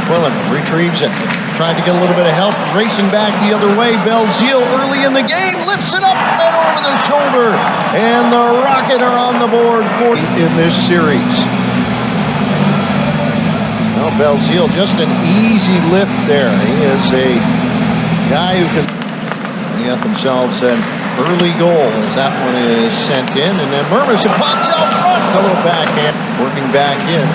Quillen retrieves it. Tried to get a little bit of help. Racing back the other way. Belzile early in the game. Lifts it up and over the shoulder. And the Rocket are on the board for in this series. Well, Belzile, just an easy lift there. He is a guy who can... They got themselves an early goal as that one is sent in. And then Mermis pops out front. A little backhand. Working back in.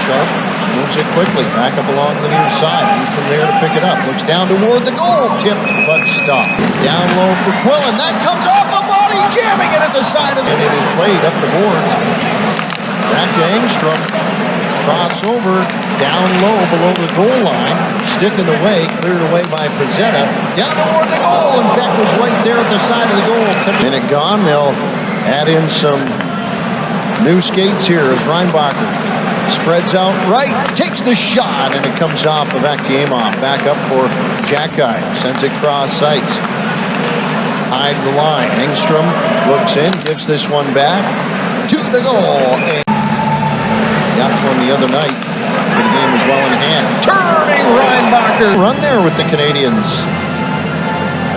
Sharp moves it quickly. Back up along the near side. He's from there to pick it up. Looks down toward the goal. Tipped but stopped. Down low for Quillen. That comes off a body. Jamming it at the side of the... And it is played up the boards. Back to Engstrom. Crossover, down low below the goal line. Stick in the way, cleared away by Pezzetta. Down toward the goal, and Beck was right there at the side of the goal. Minute gone, they'll add in some new skates here as Reinbacher spreads out right, takes the shot, and it comes off of Aktiemov. Back up for Xhekaj, sends it cross ice. High to the line, Engstrom looks in, gives this one back to the goal. Got one the other night, but the game was well in hand. Turning Reinbacher. Run there with the Canadians.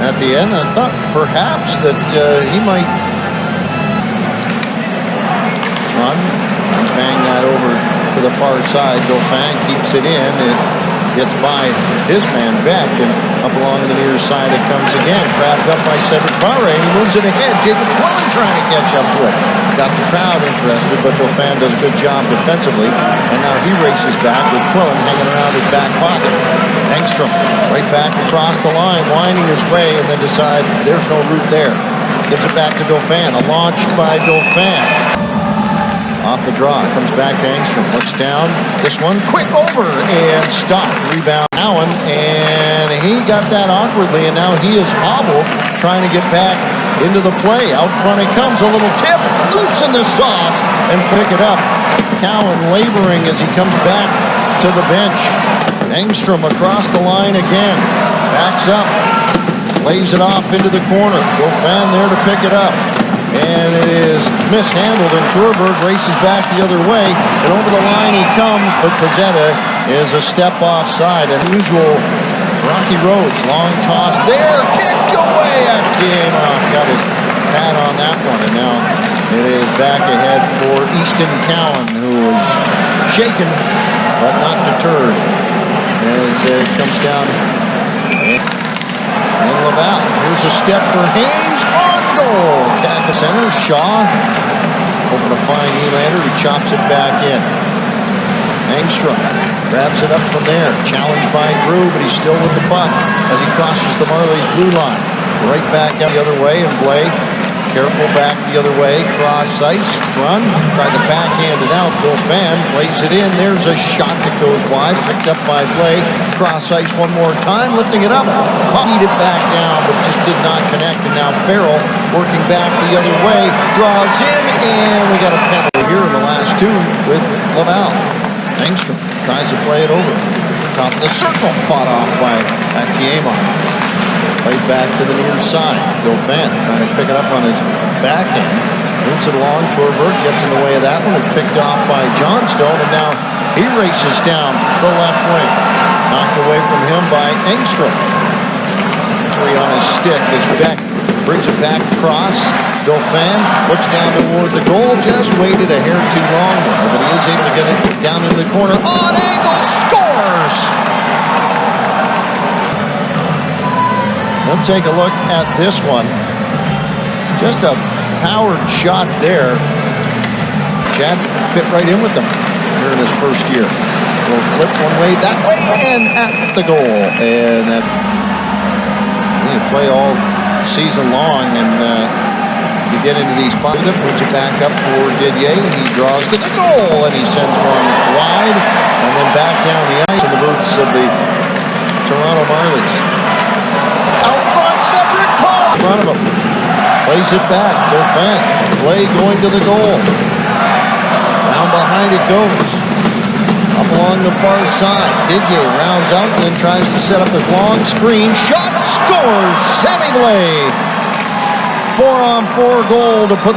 At the end, I thought perhaps that he might run and bang that over to the far side. Dauphin keeps it in. It gets by his man Beck, and up along the near side it comes again. Grabbed up by Cedric Barre. He moves it ahead. Jacob Quillen trying to catch up to it. Got the crowd interested, but Dauphin does a good job defensively. And now he races back with Quillen hanging around his back pocket. Engstrom right back across the line, winding his way, and then decides there's no route there. Gives it back to Dauphin. A launch by Dauphin. Off the draw, comes back to Engstrom, looks down, this one, quick over, and stop, rebound Allen, and he got that awkwardly, and now he is hobbled, trying to get back into the play. Out front it comes, a little tip, loosen the sauce, and pick it up. Cowan laboring as he comes back to the bench. Engstrom across the line again, backs up, lays it off into the corner. Dauphin there to pick it up. And it is mishandled, and Turberg races back the other way, and over the line he comes, but Pezzetta is a step offside. Unusual rocky roads, long toss there, kicked away. Aktiemov got his pad on that one, and now it is back ahead for Easton Cowan, who is shaken but not deterred as it comes down in Laval. Here's a step for Haynes on goal. Xhekaj center, Shaw hoping to find Nylander. He chops it back in. Engstrom grabs it up from there. Challenged by Drew, but he's still with the puck as he crosses the Marlies blue line. Right back out the other way, and Blais careful back the other way. Cross ice, run, tried to backhand it out. Dauphin plays it in. There's a shot that goes wide, picked up by Blais. Cross ice one more time, lifting it up. Beat it back down, but just did not connect. And now Farrell working back the other way, draws in, and we got a penalty here in the last two with Laval. Engstrom tries to play it over. Top of the circle, fought off by Aktiemov. Played back to the near side. Dauphin trying to pick it up on his backhand. Moves it along. Turberg gets in the way of that one. It's picked off by Johnstone, and now he races down the left wing. Knocked away from him by Engstrom. On his stick as Beck brings it back across. Dauphin looks down toward the goal. Just waited a hair too long there, but he is able to get it down in the corner. On angle, scores! Let's take a look at this one. Just a powered shot there. Chad fit right in with them here in his first year. Will flip one way, that way, and at the goal. And that you play all season long, and you get into these five. Moves it back up for Didier. He draws to the goal, and he sends one wide, and then back down the ice in the boots of the Toronto Marlies. In front of him. Plays it back. Dauphin. Blais going to the goal. Down behind it goes. Up along the far side. Didier rounds out and then tries to set up his long screen. Shot, scores! Sammy Blais. 4-on-4 goal to put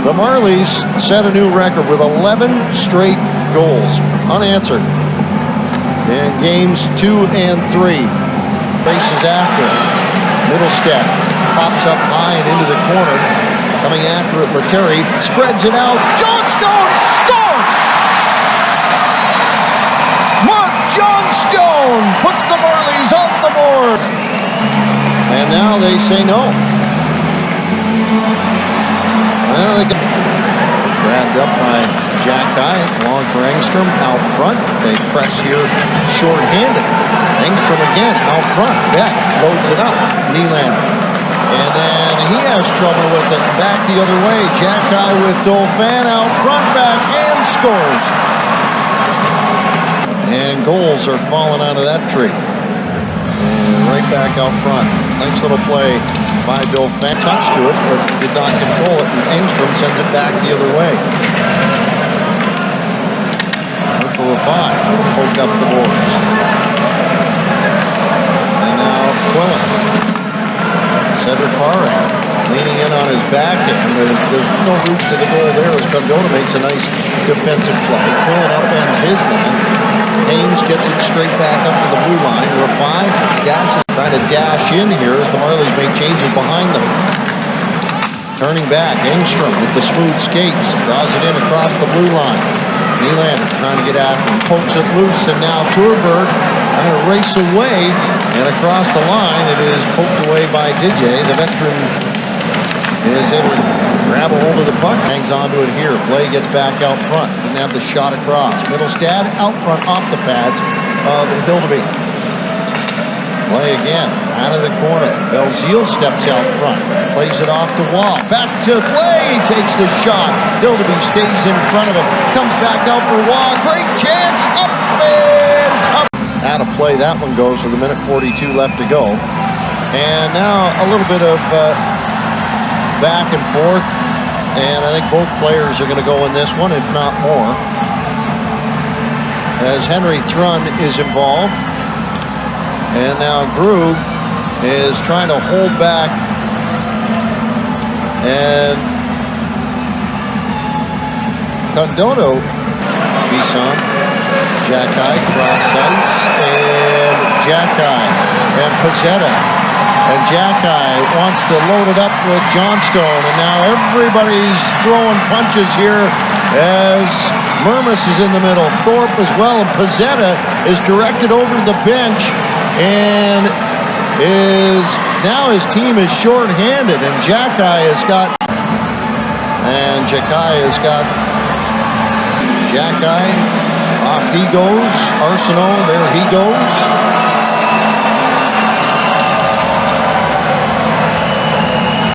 the Marlies set a new record with 11 straight goals unanswered in games 2 and 3. Races after it. Middle step. Pops up high and into the corner. Coming after it, Lettieri spreads it out. Johnstone scores! Mark Johnstone puts the Marlies on the board. And now they say no. Well, they got grabbed up by Xhekaj, long for Engstrom, out front. They press here short-handed. Engstrom again, out front. Beck loads it up. Nylander. And then he has trouble with it. Back the other way. Xhekaj with Dauphin out front, backhand scores. And goals are falling out of that tree. And right back out front. Nice little play by Dauphin. Touch to it, but did not control it. And Engstrom sends it back the other way. For 5. Poke up the boards. And now Quillen. Cedric Parra leaning in on his backhand. There's no route to the goal there as Condona makes a nice defensive play. Quillen upends his man. Ames gets it straight back up to the blue line. Rafai dashes, trying to dash in here as the Marlies make changes behind them. Turning back, Engstrom with the smooth skates. Draws it in across the blue line. Nylander trying to get after him, pokes it loose, and now Turberg trying to race away, and across the line it is poked away by Didier. The veteran is able to grab a hold of the puck, hangs onto it here. Blais gets back out front, didn't have the shot across. Middlestad out front off the pads of Hildeby. Blais again, out of the corner. Belzile steps out front, plays it off to Wall. Back to Blais, takes the shot. Hildeby stays in front of him, comes back out for Wall. Great chance, up and up. Out of play, that one goes with 1:42 left to go. And now a little bit of back and forth. And I think both players are going to go in this one, if not more. As Henry Thrun is involved. And now Grug is trying to hold back, and Condono, Bisson, Xhekaj, cross ice, and Xhekaj, and Pezzetta. And Xhekaj wants to load it up with Johnstone, and now everybody's throwing punches here as Mermis is in the middle, Thorpe as well, and Pezzetta is directed over to the bench. And now his team is short-handed, and Xhekaj has got Xhekaj off he goes. Arsenault, there he goes.